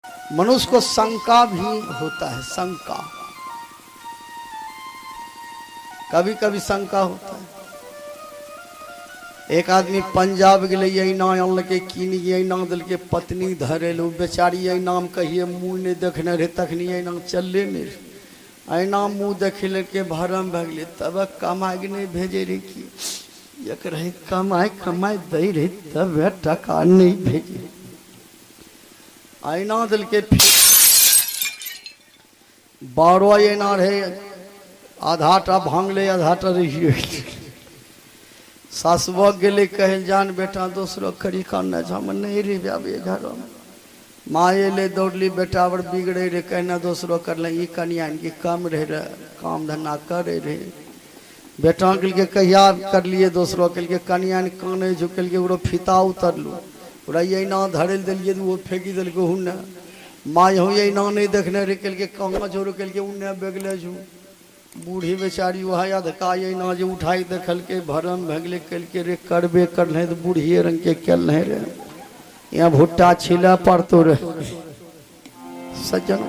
मनुष्य को शंका भी होता है। शंका, कभी कभी शंका होता है। एक आदमी पंजाब गए अना अनल कीन अना दिल के पत्नी धरेलू बेचारी अनाम कहिए मुँह नहीं देखने रहे तखनी अना चलले नहीं रहे अना मुँह देखे के भरम भग गए तब कमाई नहीं भेजे रहे कि एक रहे कमाई कमाई दे रहे तब टका नहीं भेजे अना दिल के बारो अना रहे आधाटा भांगले आधाटा रही सासुआ गेले कहे जान बेटा दूसरो खरी खाना हम नहीं रे जाबे घर में माए ले दौड़ली बेटा बड़ बिगड़े रे कहना दूसरो कर ले कनिया इनकी कम रहे काम धंधा करे रहे बेटा कल के कहिया कर लिए दूसरो कल के कनिया काने झुकल के ओरो फिता उतरलू ओरा ये ना धरल दिलिए वो फेंकी दिल को हुन माँ हूँ ये ना नहीं देखने रे कल के कहाँ जोर कल के उन्ने बेगले छू बूढ़ी बेचारी वह याद का ये ना जो उठाई देखल के भरम भगले कल के रे करबे कर ले तो बूढ़ी रंग के कल नहीं रे यहाँ भुट्टा छिला पड़तो रहे। सज्जन,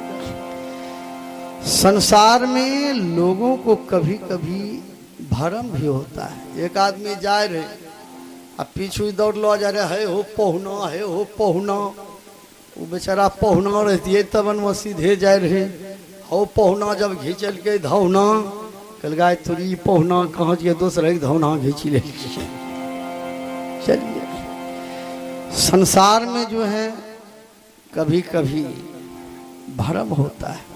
संसार में लोगों को कभी कभी भरम भी होता है। एक आदमी जा रहे अब पीछू दौड़ लो जा रहे है हो पहुना वो बेचारा पहुना रहती है तबन वो सीधे जा रहे हो पहुना जब घींचल के धौना कल गाय तुरी पहुना कहाँ के दूसरे धौना घींच ले। चलिए, संसार में जो है कभी कभी भरम होता है।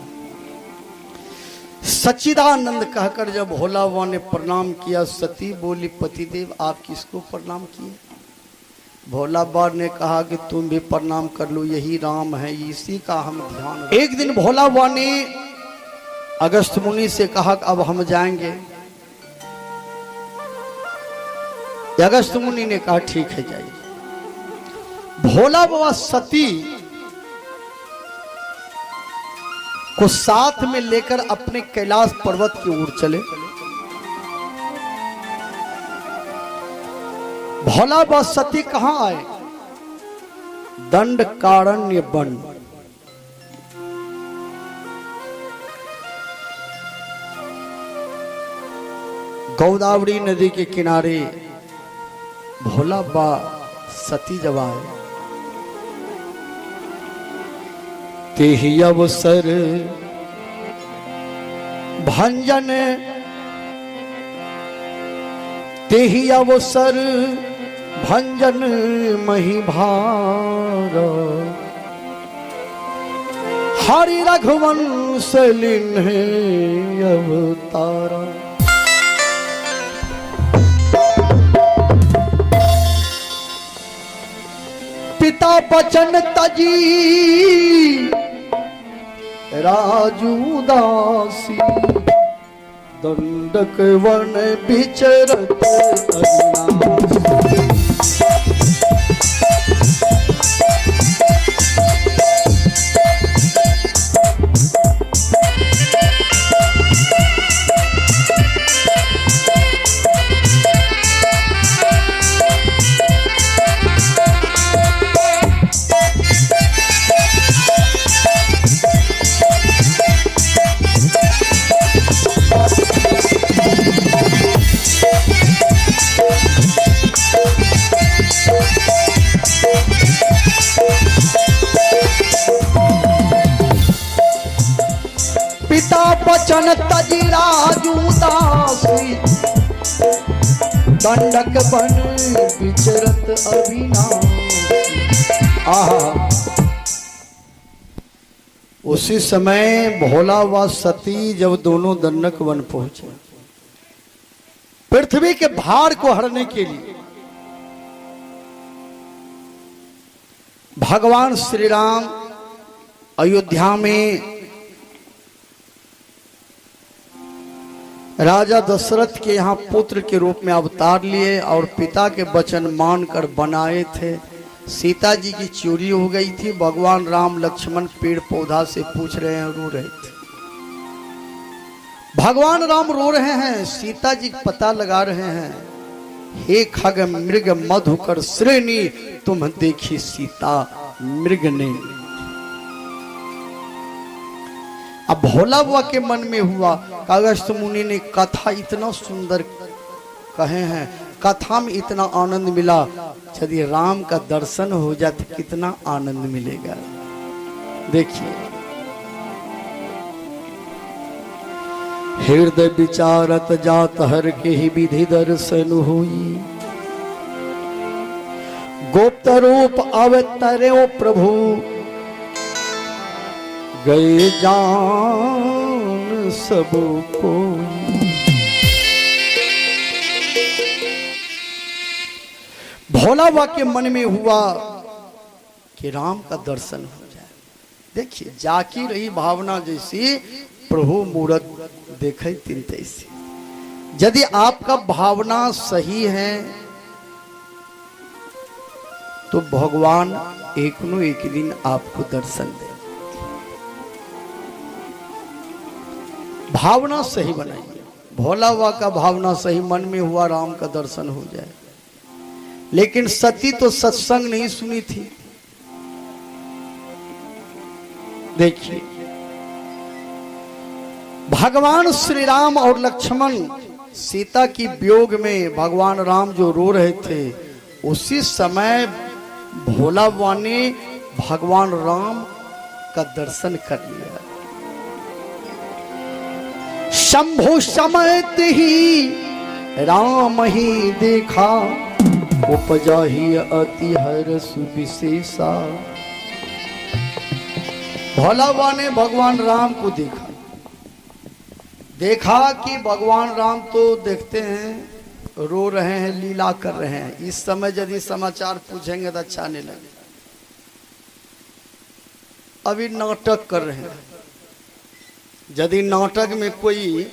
सच्चिदानंद कहकर जब भोला बाबा ने प्रणाम किया सती बोली पतिदेव आप किसको प्रणाम किए? भोला बाबा ने कहा कि तुम भी प्रणाम कर लो, यही राम है, इसी का हम ध्यान। एक दिन भोला बाबा ने अगस्त मुनि से कहा कि अब हम जाएंगे। अगस्त मुनि ने कहा ठीक है जाइए। भोला बाबा सती को साथ में लेकर अपने कैलाश पर्वत की ओर चले। भोला बाबा सती कहां आए? दंडकारण्य वन। गोदावरी नदी के किनारे भोला बाबा सती जब आए तेहि अवसर भंजन तेहि अवसर भंजन मही भार हरि रघुवंश लिन्हे अवतारा। पिता बचन तजी राजू दासी दंडक वन विचरत बचन तजी राजू दासी दंडक बन विचरत अविनाशी। उसी समय भोला व सती जब दोनों दंडक वन पहुंचे पृथ्वी के भार को हरने के लिए भगवान श्री राम अयोध्या में राजा दशरथ के यहाँ पुत्र के रूप में अवतार लिए और पिता के वचन मानकर बनाए थे। सीता जी की चोरी हो गई थी। भगवान राम लक्ष्मण पेड़ पौधा से पूछ रहे हैं, रो रहे थे। भगवान राम रो रहे हैं, सीता जी पता लगा रहे हैं, हे खग मृग मधुकर श्रेणी तुम देखी सीता मृग ने। अब भोला बाबा के मन में हुआ कि अगस्त मुनि ने कथा इतना सुंदर कहे हैं, कथा में इतना आनंद मिला, यदि राम का दर्शन हो जाए तो कितना आनंद मिलेगा। देखिए, हृदय विचारत जात हर के ही विधि दर्शन हुई, गोप्त रूप अवतरे ओ प्रभु गए जान सब को। भोला बाबा के मन में हुआ कि राम का दर्शन हो जाए। देखिए, जाकी रही भावना जैसी प्रभु मूरत देखे तीन तैसी। यदि आपका भावना सही है तो भगवान एक न एक दिन आपको दर्शन दे। भावना सही बनाइए। भोला बाबा का भावना सही मन में हुआ राम का दर्शन हो जाए, लेकिन सती तो सत्संग नहीं सुनी थी। देखिए, भगवान श्री राम और लक्ष्मण सीता की वियोग में भगवान राम जो रो रहे थे, उसी समय भोला बाबा ने भगवान राम का दर्शन कर लिया। शंभु समयत ही राम ही देखा, उपजा ही अति हर्ष विशेषा। भोला बाबा ने भगवान राम को देखा। देखा कि भगवान राम तो देखते हैं रो रहे हैं, लीला कर रहे हैं। इस समय यदि समाचार पूछेंगे तो अच्छा नहीं लगे। अभी नाटक कर रहे हैं। यदि नाटक में कोई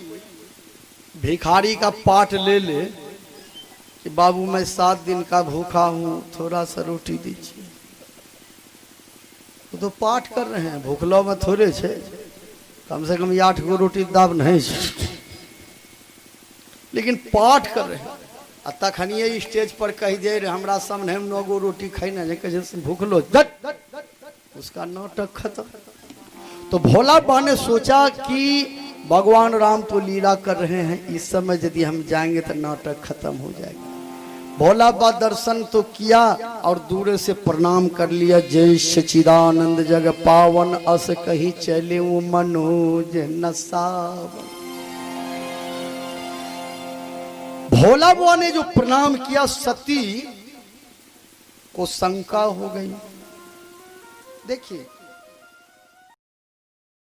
भिखारी का पाठ ले ले कि बाबू मैं 7 दिन का भूखा हूं, थोड़ा सा रोटी दीजिए, तो पाठ कर रहे हैं। भूखलो में थोड़े छे, कम से कम 8 गो रोटी दाब नहीं छे, लेकिन पाठ कर रहे हैं। तखनिए स्टेज पर कह दे रहे हमरा सामने हम 9 गो रोटी खाई ना, कैसे भूखलो, उसका नाटक खत्म। तो भोला बाबा ने सोचा कि भगवान राम तो लीला कर रहे हैं, इस समय यदि हम जाएंगे तो नाटक खत्म हो जाएगा। भोला बाबा दर्शन तो किया और दूर से प्रणाम कर लिया। जय सच्चिदानंद जग पावन, अस कहीं चले वो मनोज नसावन। भोला बाबा ने जो प्रणाम किया, सती को शंका हो गई। देखिए,